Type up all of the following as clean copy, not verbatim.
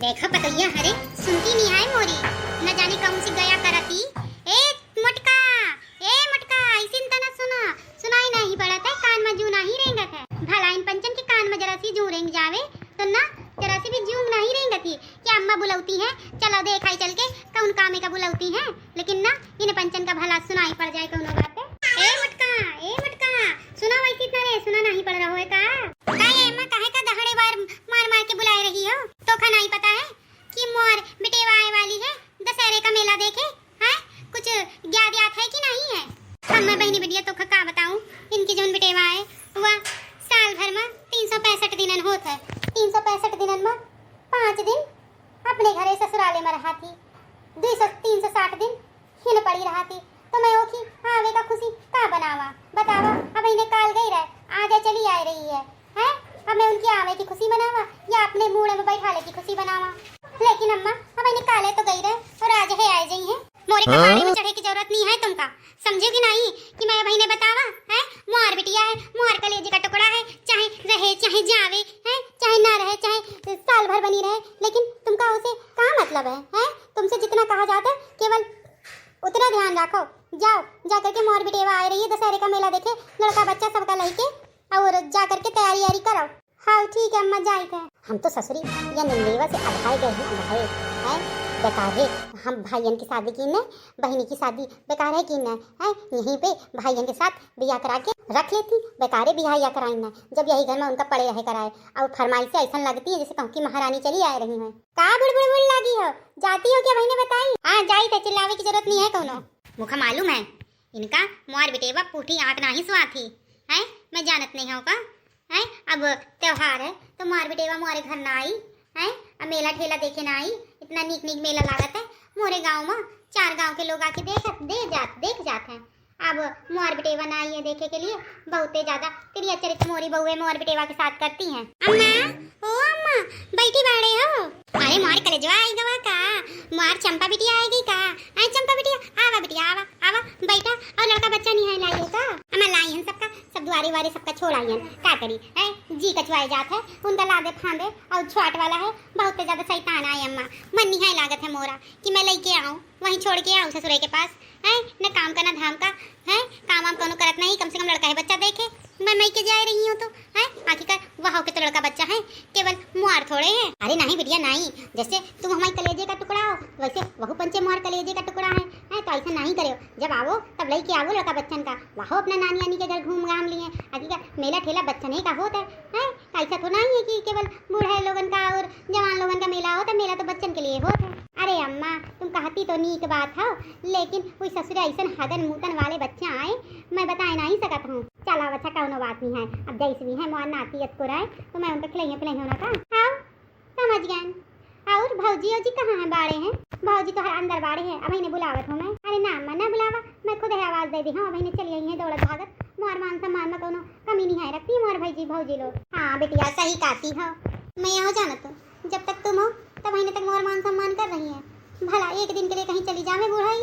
देखा पतैया हरे सुनती नहीं है मोरी, न जाने कौन सी गया करती। ए मटका, ए मटका, ऐसी तना सुना, सुनाई नहीं पड़ता है, कान में जू नहीं रेंगत है। भला इन पंचन के कान में जरा सी जू रेंग जावे तो ना जरा सी भी जू नहीं रेंगती। क्या अम्मा बुलाती है, चलो देखाई चल के कौन कामे का बुलाती है, लेकिन ना इन पंचन का भला सुनाई पड़ जाए कौन बात है। ए मटका, सुना वैसी इतना रे सुना नहीं पड़ रहा है का? काहे अम्मा काहे का दहाड़े बार मार मार के बुला रही हो? तो का नहीं पता है कि मोर बिटेवा आए वाली है, दशहरे का मेला देखे हैं? कुछ याद है कि नहीं है? हम मैं बहनी बिटिया तो का बताऊं, इनकी जोन बिटेवा है वह साल भर में 365 दिन होत है। 365 दिन में 5 दिन अपने घरे ससुराले में रहा थी, 360 दिन हिन पड़ी रहा थी। तो मैं ओखी आवे का खुशी का बनावा बतावा। अब इन्हें काल गई रहे, आगे चली आ रही है हैं? अब मैं उनकी आवे की खुशी बनावा या अपने मुंह में बैठाले की खुशी बनावा? लेकिन अम्मा अब इन्हें काले तो गई रहे और आज है आए गई है। मोरे कहानी में चढ़े की जरूरत नहीं है तुमका, समझे कि नहीं कि मैं भाई ने बतावा है? मोर बिटिया है, मोर कलेजे का टुकड़ा है, चाहे रहे चाहे जावे है, चाहे ना रहे चाहे साल भर बनी रहे, लेकिन तुमका उसे क्या मतलब है? तुमसे जितना कहा जाता है केवल उतना ध्यान रखो। जाओ जा करके मोर बिटेवा आ रही है, दशहरे का मेला देखे, लड़का बच्चा सबका लेके और जा करके तैयारी करो। हाँ ठीक है अम्मा जाए थे। हम तो ससुरी या निंदेवा से अधाए गए हैं, बेकार है। हम भाईयन की शादी की न, बहनी की शादी बेकार है कि न है? यहीं पे भाईयन के साथ बियाह करा के रख लेती, बेकारे बियाह या कराई न, जब यही घर में उनका पड़े रहे कराए। और फरमाइश से ऐसा लगती है जैसे कहूँ की महारानी चली आ रही है। का बुड़बुड़ लगी हो, जाती हो क्या बहने बताई? हाँ जाई थे, चिल्लावे की जरूरत नहीं है कौनो। मुखा मालूम है इनका मोर बिटेवा पूठी आंख नहीं सुआ थी है, मैं जानत नहीं हूँ का है? अब त्योहार है तो मोर बिटेवा मोरे घर ना आई है, अब मेला ठेला देखे ना आई। इतना नीक नीक मेला लागत है मोरे गांव में, 4 गांव के लोग आके देख जाते हैं। अब मोर बिटेवा ना आई है देखे के लिए, बहुते ज्यादा क्रिया चरित्र मोरी बहुए मोर बिटेवा के साथ करती हैं। अम्मा बैठी बाड़े हो? अरे मोर कलेजवा आई गवा का, मोर चंपा बिटिया आएगी का? चंपा बिटिया आवा बिटिया आवा बैठा। और लड़का बच्चा नहीं है लाई का? अम्मा लाई हैं सबका, सब दुआरे वारे सबका छोड़ आई हैं, का करी है? जी कछवाए जात है उनका लादे फांदे और छुआट वाला है, बहुत ज्यादा शैतान आए अम्मा। मन नहीं है लागत है मोरा कि मैं लेके आऊं वहीं छोड़ के आऊं ससुरे के पास है, न काम का न धाम का है, काम वाम कोनो करत नहीं, कम से कम लड़का है बच्चा देखे। मैं के जा रही हूँ तो है आखिरकार वहाँ के तो लड़का बच्चा है, केवल मुआर थोड़े है। अरे नहीं बिटिया नहीं, जैसे तुम हमारे कलेजे का टुकड़ा हो वैसे वह पंचे मुआर कलेजे का टुकड़ा है तो ऐसा नहीं करो। जब आवो तब लेके आवो लड़का बच्चन का, वह अपना नानी नानी के घर घूम घाम लिए। आखिरकार मेला ठेला बच्चन ही का होता है, ऐसा तो नहीं है कि केवल बूढ़े लोगन का और जवान लोगन का मेला होता है, मेला तो बच्चन के लिए होता है। अरे अम्मा तुम कहती तो नीक बात हो, लेकिन कोई ससुर ऐसा हदन मुतन वाले बच्चे आए मैं बताए नहीं सकत हूँ। चला अच्छा कौनो बात नहीं है, अब जैसे भी है मोर नाती को राय तो मैं उनका खिलाई पिलाई होना था। आओ समझ गए। और भौजी जी कहाँ है? बाड़े हैं भौजी तो हर अंदर बाड़े हैं, अब इन्हें बुलावत हूँ मैं। अरे ना अम्मा ना बुलावा, मैं खुद है आवाज दे दी हूँ, अब इन्हें चली आई है दौड़त भागत। मोर मान सम्मान में कोनो कमी नहीं है रखती मोर भौजी लोग। हाँ बेटिया सही कहती हो, मैं यहाँ जानत हूँ जब तक तुम हो तब महीने तक मोर मान सम्मान कर रही है। भला एक दिन के लिए कहीं चली जावे बूढ़ाई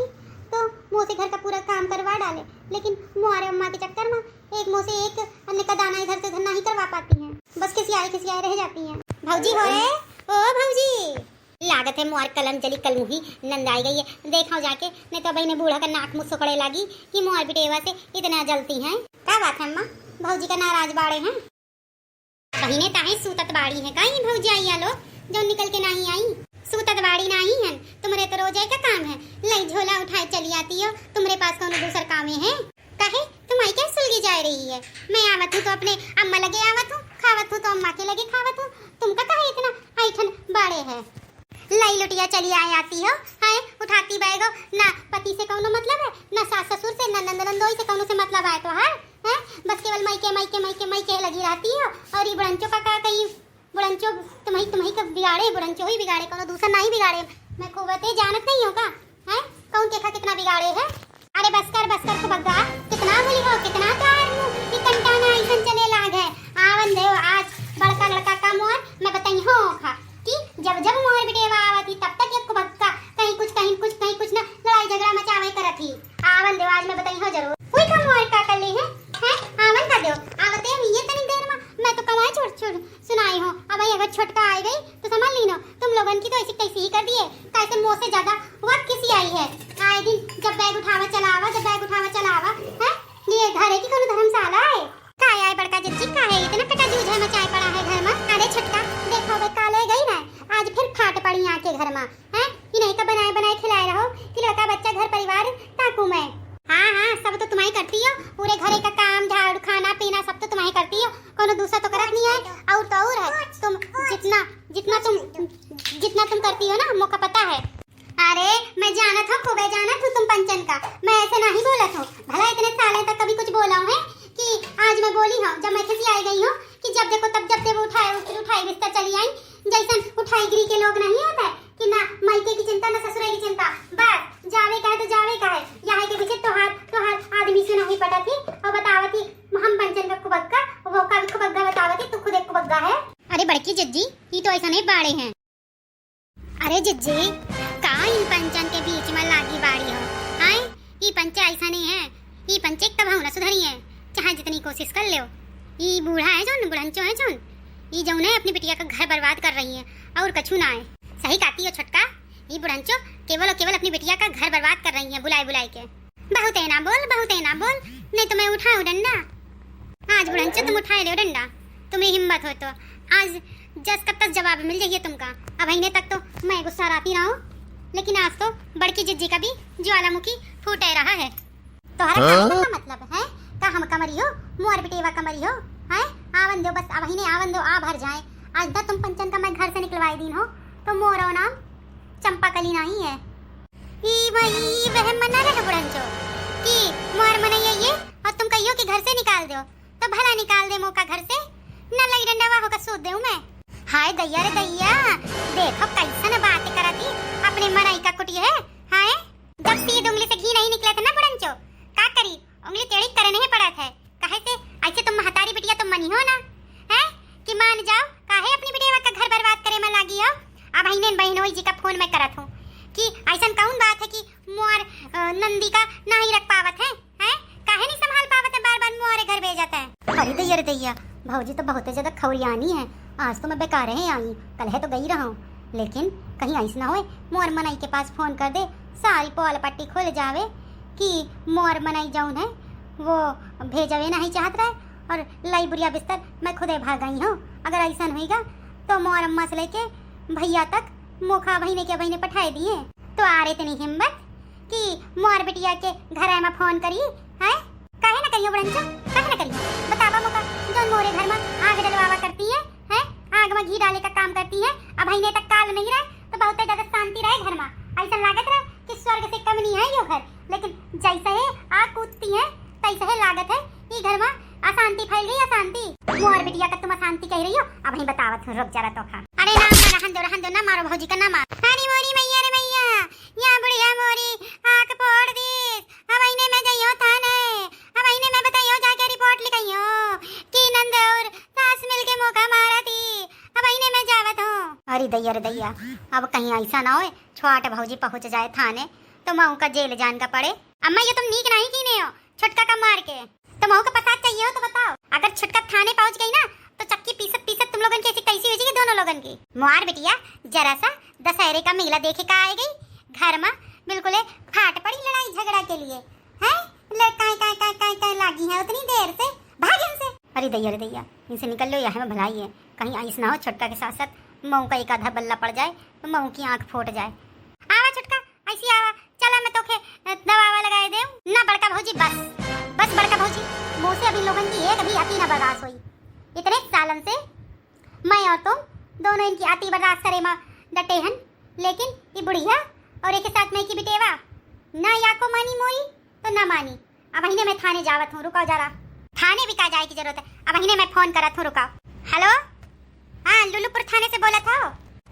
तो मुँह से घर का पूरा काम करवा डाले, लेकिन मोरे अम्मा के चक्कर में एक मुँह से एक अन्य का दाना इधर से उधर नहीं करवा पाती हैं, बस खिसियाए रह जाती हैं। भौजी हो रे, ओ भौजी लागत है मोर कलम जली कल मुही नंद आई गई है, देखा जाके नहीं तो भाई ने बूढ़ा का नाक मुँह सुखड़े लगी कि मोर बिटेवा से इतना जलती हैं। क्या बात है अम्मा, भौजी का नाराज बाड़े हैं? बहिने ताहे सूतत बाड़ी है कहीं भौजी आई आलो जो निकल के नहीं आई, सूतत बाड़ी नहीं है तुम्हारे तो रोज का काम है, लई झोला उठाए चली आती हो, तुम्हारे पास कौन दूसर काम है? काहे तुम आई क्या सुलगी जा रही है? मैं आवत हूँ तो अपने अम्मा लगे आवत हूँ, खावत हूँ तो अम्मा के लगे खावत हूँ, तुमका काहे इतना ऐठन बाड़े है? लई लुटिया चली आती हो है, उठाती बैगो ना पति से कौनो मतलब है, ना सास ससुर से, ना नंद नंदोई से कौनो से मतलब है तो है? बस केवल मायके लगी रहती हो। और ये बुढ़ंचो का कहीं बुढ़ंचो तुम्हारी कब बिगाड़े, बुढ़ंचो ही बिगाड़े, कोनो दूसरा नहीं बिगाड़े। मैं खूबते जानत नहीं हो का है कौन देखा कितना बिगाड़े है? अरे बस कर को बग्गा, कितना बोली हो, कितना कार ये कंटाना ऐसा चले लाग है। आवन देव आज बड़का लड़का का मोर मैं बताई हो खा कि जब मोर बिटेवा आवती तब तक एक को बग्गा कहीं कुछ ना लड़ाई झगड़ा मचावे करत ही। आवन देव आज मैं बताई हो जरूर कोई का मोर का कर ले है आवन का देव आवते ये तनी देर में मैं तो कमाई छोड़ सुनाई हो। अब अगर छोटका आ गई तो समझ ली ना तुम लोगन की तो ऐसी कैसी ही कर दिए, कैसे मुंह से ज्यादा वक्त किसी आई है। आए दिन जब बैग उठावा चलावा, जब बैग उठावा चलावा है। ये घर है कि कोनो धर्मशाला है? का आए बड़का जज्जी का है इतना कटा जूझ है मचाए पड़ा है घर में। अरे छटका देखो बे काले गई ना, आज फिर फाट पड़ी आके घर में है। कि नहीं का बनाए बनाए खिलाए रहो कि लड़का बच्चा घर परिवार ताकू मैं। हाँ हाँ सब तो तुम्हारी करती हो, पूरे घरे का काम झाड़ू खाना पीना सब तो तुम्हारी करती हो, कोनो दूसरा तो करत नहीं है। और तो और है तुम जितना तुम करती हो ना मुझको पता है। अरे मैं जानत हूँ खूबे जानत हूँ तुम पंचन का, मैं ऐसे नहीं बोलत हूँ। भला इतने साले तक कभी कुछ बोला हूँ कि आज मैं बोली हूँ जब मैं किसी आई गई हूँ कि जब देखो तब जब वो उठाई बिस्तर चली आई। जैसन उठाई गिरी के लोग नहीं होते कि ना मायके की चिंता ना ससुरे की चिंता, बस जावे का है तो जावे का है। यहाँ के पीछे तोहार आदमी से नहीं पटा थी और बतावती हम पंचन का कुबग्गा वो का भी कुबग्गा बतावती तू खुद एक कुबग्गा है। अरे बड़की जज्जी ये तो ऐसा नहीं बाड़े हैं। अरे जज्जी का इन पंचन के बीच में लागी बाड़ी हो आए। ये पंचे ऐसा नहीं है, ये पंचे एक तब ना सुधरी है चाहे जितनी कोशिश कर लो। ये बूढ़ा है जोन बुढ़ंचो है जोन ये जो है अपनी बिटिया का घर बर्बाद कर रही है और कछु ना है। सही कहती हो छटका, ये बुढ़ंचो केवल और केवल अपनी बिटिया का घर बर्बाद कर रही है बुलाए बुलाए के। बहुत है ना बोल, बहुत है ना बोल, नहीं तो मैं उठाऊं डंडा। आज बुढ़ंचो तुम उठाए लो डंडा, तुम्हें हिम्मत हो तो आज जस कब तक जवाब मिल जाइए तुमका। अब इन्हें तक तो मैं गुस्सा आती रहा हूँ, लेकिन आज तो बड़की जिज्जी का भी ज्वालामुखी फूटे रहा है। तुम्हारा क्या मतलब है का हम कमरी हो मुआर बिटेवा कमरी हो है। आवन दो बस, अब इन्हें आवन दो आ भर जाए। आज तक तुम पंचन का मैं घर से निकलवाई दिन हो तो मोरो नाम चंपा कली नहीं है। ई वही वह मना रहा बुढ़ंचो कि मोर मनाइए ये और तुम कहियो कि घर से निकाल दो तो भला निकाल दे मौका घर से न लई डंडा होकर सूद देऊं मैं। हाय दैया रे दैया देखो कैसन बात करती अपने मनाई का कुटी है। हाय जब सीध उंगली से घी नहीं निकला था ना बुढ़ंचो का करी उंगली टेढ़ी करने ही पड़ा था। काहे से ऐसे तुम महतारी बिटिया तुम मनी हो ना है कि मान जाओ काहे अपनी बिटिया का घर बर्बाद करे में लागी हो। अब बहनोई जी का फोन मैं करत हूँ कि ऐसा कौन बात है कि मोर नंदी का नहीं रख पावत है काहे नहीं संभाल पावत है, बार बार मोरे घर भेजता है। अरे दैया रे दैया भौजी तो बहुत ज्यादा खौरियानी है। आज तो मैं बेकार है आई, कल है तो गई रहा हूँ, लेकिन कहीं ऐसा ना हो मोर मनाई के पास फोन कर दे सारी पोल पट्टी खुल जावे कि मोर मनाई जाऊन है वो भेजवे नहीं चाहत रहे और लाई बुढ़िया बिस्तर मैं खुदे भाग गई हूँ। अगर ऐसा होगा तो मोर अम्मा से लेके भैया तक मोखा बहने के बहने पठाए दिए तो आ रहे इतनी हिम्मत कि मोर बिटिया के घर में फोन करी है। काहे ना करियो बड़ंचा, काहे ना करियो बतावा मोका जो मोरे घर में आग डलवावा करती है आग में घी डाले का काम करती है। अब बहने तक काल नहीं रहे तो बहुत ज्यादा शांति रहे घर में। ऐसा लागत रहे कि स्वर्ग से कम नहीं है यो घर, लेकिन जैसे है आग कूदती है तैसे है लागत है ये घर में अशांति फैल गई। अशांति मोर बिटिया का तुम अशांति कह रही हो। अब ही बतावत हूं रुक जरा तो खा। अरे ना रहन दो ना मारो भौजी का ना मार। अरे मोरी मैया रे मैया या बुढ़िया मोरी आंख फोड़ दी। अब इने मैं गई हो थाने, अब इने मैं बताइयो जाके रिपोर्ट लिखाइयो कि नंद और सास मिलके मौका मारा थी। अब इने मैं जावत हूं। अरे दैया रे दैया अब कहीं ऐसा ना होए छोट भौजी पहुंच जाए थाने तो माऊ का जेल जान का पड़े। अम्मा ये तुम नीक नहीं कीने हो छुटका का मार के, तो माऊ का पसाद चाहिए हो तो बताओ। अगर छुटका थाने पहुंच गई ना तो चक्की पीसत पीसत तुम लोगन की कैसी हो दोनों लोगन की। मार बिटिया जरा सा दशहरे का मेला देखे का आ गई घर में बिल्कुल फाट पड़ी लड़ाई झगड़ा के लिए है। लड़काई लागी है उतनी देर से भाग इनसे। अरे दैया रे दैया इनसे निकल लो, यहाँ में भलाई है कहीं ऐसा ना हो छुटका के साथ साथ मऊ का एक आधा बल्ला पड़ जाए तो मऊ की आंख फूट जाए। आवा छुटका ऐसी आवा चला मैं तोखे दवा लगाए दे ना। बड़का भौजी बस बड़का भौजी मुँह से अभी लोगन की एक भी आती ना बर्दाश्त हुई। इतने सालन से मैं और तुम दोनों इनकी आती बर्दाश्त करे माँ डटे हैं, लेकिन ये बुढ़िया और एक साथ में की बिटेवा ना या को मानी मोरी तो ना मानी। अब इन्हें मैं थाने जावत हूँ, रुकाओ जरा। थाने भी का जाए की जरूरत है, अब इन्हें मैं फोन करत हूँ, रुकाओ। हेलो हाँ लुलुपुर थाने से बोला था।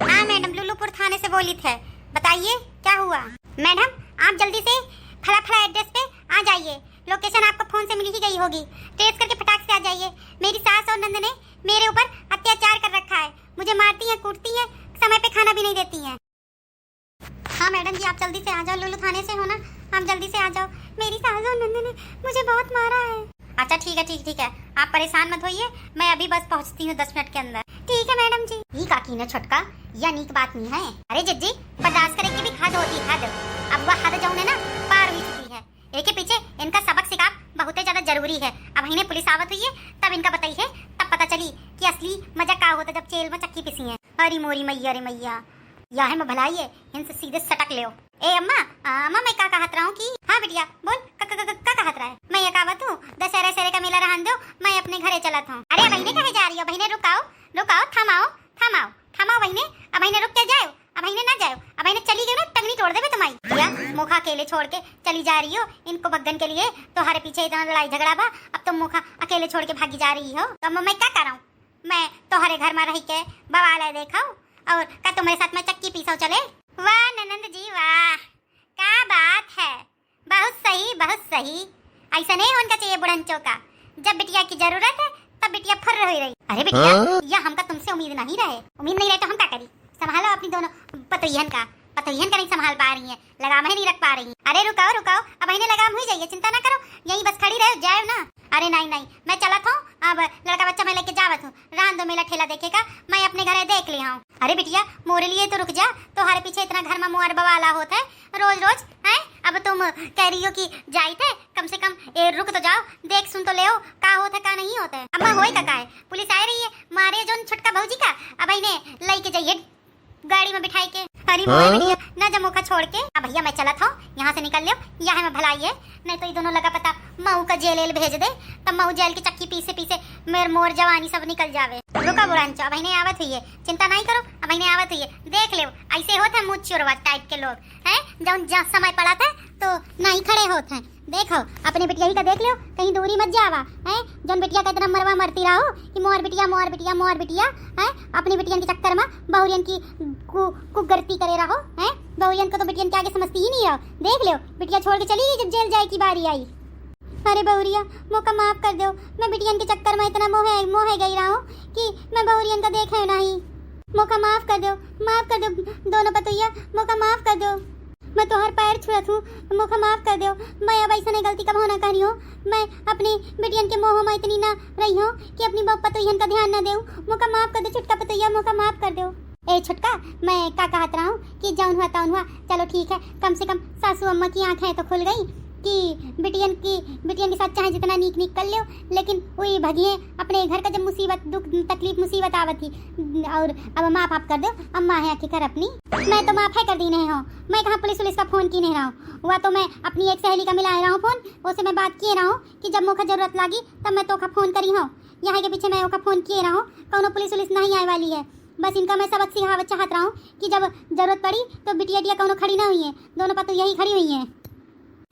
हाँ मैडम लुलुपुर थाने से बोली थे, बताइए क्या हुआ। मैडम आप जल्दी से फला एड्रेस पे आ जाइए, लोकेशन आपको फोन से मिल ही गई होगी, ट्रेस करके फटाक से आ जाइए। मेरी सास और नंद ने मेरे ऊपर अत्याचार कर रखा है, मुझे मारती है कूटती है, समय पे खाना भी नहीं देती हैं। हाँ मैडम जी आप जल्दी से आ जाओ, लुलु थाने से हो ना, आप जल्दी से आ जाओ। मेरी सास और नंद ने मुझे बहुत मारा है। अच्छा ठीक है आप परेशान मत होइए, मैं अभी बस पहुंचती हूँ 10 मिनट के अंदर। ठीक है मैडम जी। ई काकी ने छोटका या नीक बात नहीं है। अरे जिज्जी बर्दाश्त करे की भी हद होती है, हद। अब वह हद जाऊने ना पार हुई चुकी है। एक के पीछे इनका सबक सिखा बहुत ज्यादा जरूरी है। अब इन्हें पुलिस आवत हुई है तब इनका बताई है, तब पता चली कि असली मजा क्या होता जब जेल में चक्की पिसी है। अरे मोरी मैया रे मैया, या है मैं भलाई है इनसे सीधे सटक ले। ए अम्मा, अम्मा मैं क्या कहत रहा हूँ कि हाँ बिटिया बोल का कहत रहा है। मैं ये कहत हूँ दशहरा सहरे का मेला रहन दो, मैं अपने घरे चलत हूँ। अरे बहने कहे जा रही हो? बहने रुकाओ रुकाओ, थमाओ थमाओ थमाओ बहने। अब बहने रुक के जाओ, अब बहने ना जाओ। अब बहने चली गई ना टंगनी तोड़ देवे तुम्हारी। भैया मोखा अकेले छोड़ के चली जा रही हो इनको भगन के लिए? तुम्हारे पीछे इतना लड़ाई झगड़ा बा, अब तुम मोखा अकेले छोड़ के भागी जा रही हो। तो मैं क्या कर रहा हूँ? मैं तुम्हारे घर में रह के बवाल देखाऊं और क्या तुम्हारे साथ में चक्की पीसो चले? वाह ननंद जी वाह, क्या बात है, बहुत सही बहुत सही। ऐसा नहीं होना चाहिए बुढ़ंचों का। जब बिटिया की जरूरत है तब बिटिया फर रही। अरे बिटिया या हमका तुमसे उम्मीद नहीं रहे, उम्मीद नहीं रहे तो हम क्या करी? संभालो अपनी दोनों पतोहियन का नहीं संभाल पा रही है, लगाम ही नहीं रख पा रही। अरे रुकाओ रुकाओ, अब इन्हें लगाम हुई जाइए, चिंता ना करो, यही बस खड़ी रहो जाओ ना। अरे नहीं नहीं मैं चलत हूँ, अब लड़का बच्चा मैं लेके जावत हूँ। रहन दो मेला ठेला देखेगा, मैं अपने घरे देख लिया हूँ। अरे बिटिया मोरे लिए तो रुक जा, तुम्हारे पीछे इतना घर में मुआर बवाला होता है रोज रोज है। अब तुम कह रही हो कि जाई थे, कम से कम रुक तो जाओ, देख सुन तो ले का होता का नहीं होता है। अब होई का है, पुलिस आ रही है मारे जो छुटका भौजी का, अब इन्हें लेके जाइए गाड़ी में बिठाई के। अरे भैया ना जब मौका छोड़ के। अब भैया मैं चलत हूँ, यहाँ से निकल लो, यहाँ में भलाई है, नहीं तो ये दोनों लगा पता मऊ का जेल भेज दे, तब मऊ जेल की चक्की पीसे पीसे मेरे मोर जवानी सब निकल जावे। रुका बुरांचो, अब इन्हें आवत हुई है, चिंता नहीं करो, अब इन्हें आवत हुई है, देख ले ऐसे होते हैं मुँह चोरवा टाइप के लोग हैं, जब समय पड़ा था तो नहीं खड़े होते हैं। देखो अपने बिटिया ही का देख लो, कहीं दूरी मत जावा है। जन बिटिया का इतना मरवा मरती रहो कि मोर बिटिया मोर बिटिया मोर बिटिया है, अपनी बिटिया के चक्कर में बहुरियन की कुगरती करे रहो है। बहुरियन को तो बिटिया के आगे समझती ही नहीं हो। देख लो बिटिया छोड़ के चली गई जब जेल जाए की बारी आई। अरे बहुरिया मौका माफ कर दो, मैं बिटियन के चक्कर में इतना मोहे गई रहा हूँ कि मैं बहुरियन का देखे नहीं। मौका माफ कर दो दोनों पतोहिया, मौका माफ कर दो, मैं तो हर पैर छुड़त हूँ, मौका माफ कर दो। मैं अब ऐसा नहीं गलती कब होना करी हूँ, मैं अपनी बिटियन के मोह में इतनी ना रही हूँ कि अपनी पतोहियन का ध्यान ना दूँ। मौका माफ कर दो छुटका पतोहिया, मौका माफ कर दो। ए छुटका मैं क्या कहत रहा हूँ कि जौन हुआ तौन हुआ, चलो ठीक है, कम से कम सासू अम्मा की आँखें तो खुल गई कि बिटियन के साथ चाहे जितना नीक कर लो, लेकिन वही भगिए अपने घर का जब मुसीबत दुख तकलीफ मुसीबत आवत थी। और अब माफ आप कर दो, अम्मा है आखिर अपनी, मैं तो माफ है कर दी नहीं हूँ। मैं कहाँ पुलिस का फोन की नहीं रहा हूँ, हुआ तो मैं अपनी एक सहेली का मिला रहा हूँ फोन, उससे मैं बात किए रहा हूँ कि जब मौका जरूरत लगी तब मैं तो फोन करी हूँ। यहाँ के पीछे मैं ओका फोन किए रहा हूँ, कौनो पुलिस नहीं आने वाली है। बस इनका मैं सबक सिखावत चाहत रहा हूँ कि जब जरूरत पड़ी तो बिटिया कौनो खड़ी ना हुई है, दोनों पतो यही खड़ी हुई हैं।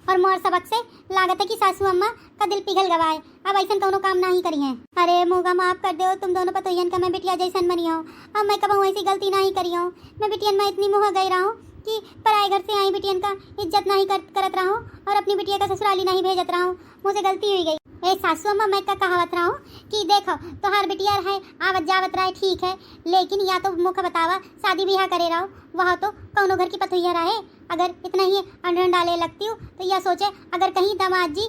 और मोर सबक से लागत है कि सासू अम्मा का दिल पिघल गवाए, अब ऐसा कौनो काम नहीं करी है। अरे मोगा माफ कर दो, तुम दोनों पतोहियन का मैं बिटिया जैसन बनी हूँ, अब मैं कब ऐसी गलती नहीं करी हूँ। मैं बिटियन में इतनी मोह गई रहा हूँ कि पराए घर से आई बिटियन का इज्जत नहीं करत रहा हूँ और अपनी बिटिया का ससुराली नहीं भेजत रहा हूँ, मुझसे गलती हुई गई। ए सासू अम्मा मैं क्या कहावत रहा हूँ कि देखो तो हर बिटिया है आवत जावत रहे ठीक है, लेकिन या तो मुख बतावा शादी ब्याह करे रहो, वहाँ तो कौनो घर की पतोहिया रहे। अगर इतना ही अंडन डाले लगती हूँ तो यह सोचे अगर कहीं दामाद जी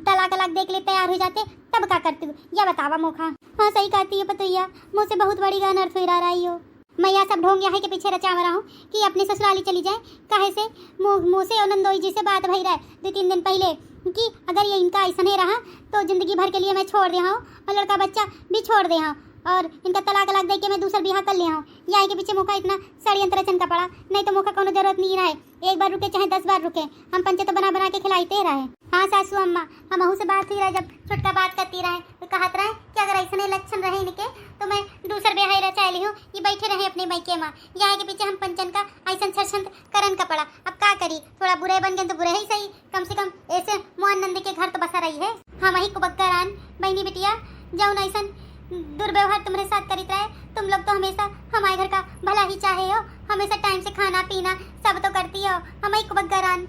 तलाक देख ले तैयार हो जाते तब क्या करती हूँ, या बतावा मोखा। हाँ सही कहती है पतोहिया, मुझसे बहुत बड़ी अनर्थ हो रही हो। मैं यह सब ढोंग यहाँ के पीछे रचा रहा हूँ कि अपनी ससुराली चली जाए, काहे से मुँह से नंदोई जी से बात भई रहा 2-3 दिन पहले कि अगर ये इनका ऐसा नहीं रहा तो जिंदगी भर के लिए मैं छोड़ दे हूँ और लड़का बच्चा भी छोड़ दे हूँ और इनका तलाक दे के मैं दूसरा ब्याह कर लिया हूँ। या के पीछे मौका इतना षड्यंत्र रचन का पड़ा, नहीं तो मौका कोनो जरूरत नहीं रहे, एक बार रुके चाहे 10 बार रुके, हम पंचे तो बना के खिलाते रहे। हाँ सासू अम्मा हम से बात ही रहे, जब छुटका बात करती रहे तो कहत रहे कि अगर ऐसा लक्षण रहे इनके तो मैं दूसर ब्याह रचा ली हूँ, ये बैठे रहे अपने मैके में। यहाँ के पीछे हम पंचन का ऐसा षड्यंत्र करन का पड़ा, अब क्या करी, थोड़ा बुरे बन गए तो बुरे ही सही, कम से कम ऐसे मोहन नंदी के घर तो बसा रही है। हम वही कुबक्करान बहनी बिटिया जौन ऐसा दुर्व्यवहार तुम्हारे साथ करीत रहे, तुम लोग तो हमेशा हमारे घर का भला ही चाहे हो, हमेशा टाइम से खाना पीना सब तो करती हो, हम ही कुबक्करान।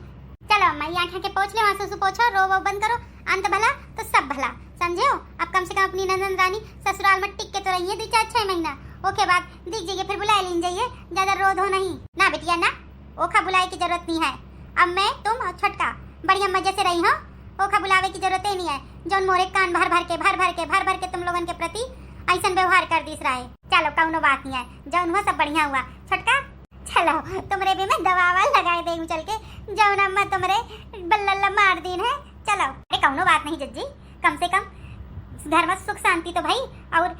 चलो अम्मा ये आँखें के पोछ ले, वहाँ से पोछो, रो वो बंद करो, अंत भला तो सब भला, समझे हो। अब कम से कम अपनी नंदन रानी ससुराल में टिक के तो रही है 2-4-6 महीना, ओके बाद दिख जाइए फिर बुला लीन जाइए, ज्यादा रोध हो नहीं ना बिटिया ना, ओखा बुलाए की जरूरत नहीं है। अब मैं तुम और छुटका बढ़िया मजे से रही हो, ओखा बुलावे की जरूरत ही नहीं है। जौन मोरे कान भर भर के तुम लोगन के प्रति ऐसा व्यवहार कर दिस रहा है। चलो कौनो बात नहीं है, जौन हुआ सब बढ़िया हुआ। छोटका चलो तुमरे भी मैं दवा लगाए दे चल के, जौन अम्मा तुमरे बल्ला मार दीन है। चलो अरे कौनो बात नहीं जज्जी, कम से कम घर में सुख शांति तो भाई। और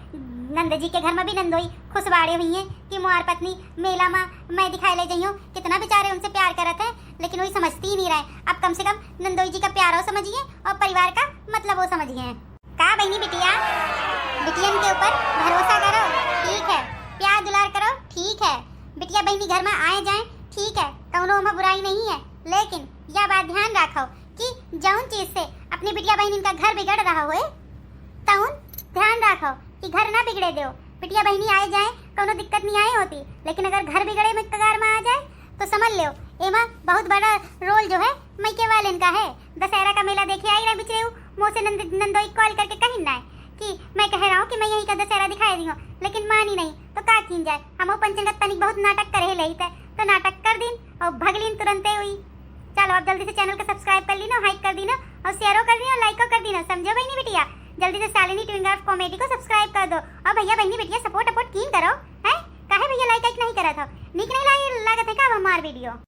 नंद जी के घर में भी नंदोई खुशबाड़े हुई हैं कि मोर पत्नी मेला में मैं दिखाई ले जाइयो। कितना बेचारे उनसे प्यार करते हैं, लेकिन वही समझती ही नहीं रहे। अब कम से कम नंदोई जी का प्यार हो समझिए और परिवार का मतलब वो समझिए। का बहनी बिटिया, बिटियन के ऊपर भरोसा करो, ठीक है, प्यार दुलार करो, ठीक है। बिटिया बहनी घर में आए जाए, ठीक है, कौनो में बुराई नहीं है, लेकिन यह बात ध्यान रखो कि जौन चीज से अपनी बिटिया बहनी का घर बिगड़ रहा हो, तउन ध्यान रखो कि घर ना बिगड़े दो। बिटिया बहनी आए जाए कोनो दिक्कत नहीं आई होती, लेकिन अगर घर बिगड़े में कगार में आ जाए तो समझ लो एमा बहुत बड़ा रोल जो है मैके वाले का है। दशहरा का मेला देखे आई रहा बिचरे मुँह से नंदोई कॉल करके कहीं ना कि मैं कह रहा हूँ कि मैं यही का दशहरा दिखाई दी हूँ, लेकिन मानी नहीं तो का कीन जाए। हम पंचंगत तनिक बहुत नाटक करे ले तो नाटक कर दिन और भगलीन तुरंते हुई। चलो अब जल्दी से चैनल को सब्सक्राइब कर ली ना, हाइक कर दी ना, और शेयरो कर दी ना, लाइको कर दी ना, समझो बहनी बिटिया। जल्दी से शालिनी ट्विंगर कॉमेडी को सब्सक्राइब कर दो। और भैया बहनी बिटिया सपोर्ट कीन करो, है काहे भैया लाइक नहीं करा था, निक नहीं लागत है का हमार वीडियो।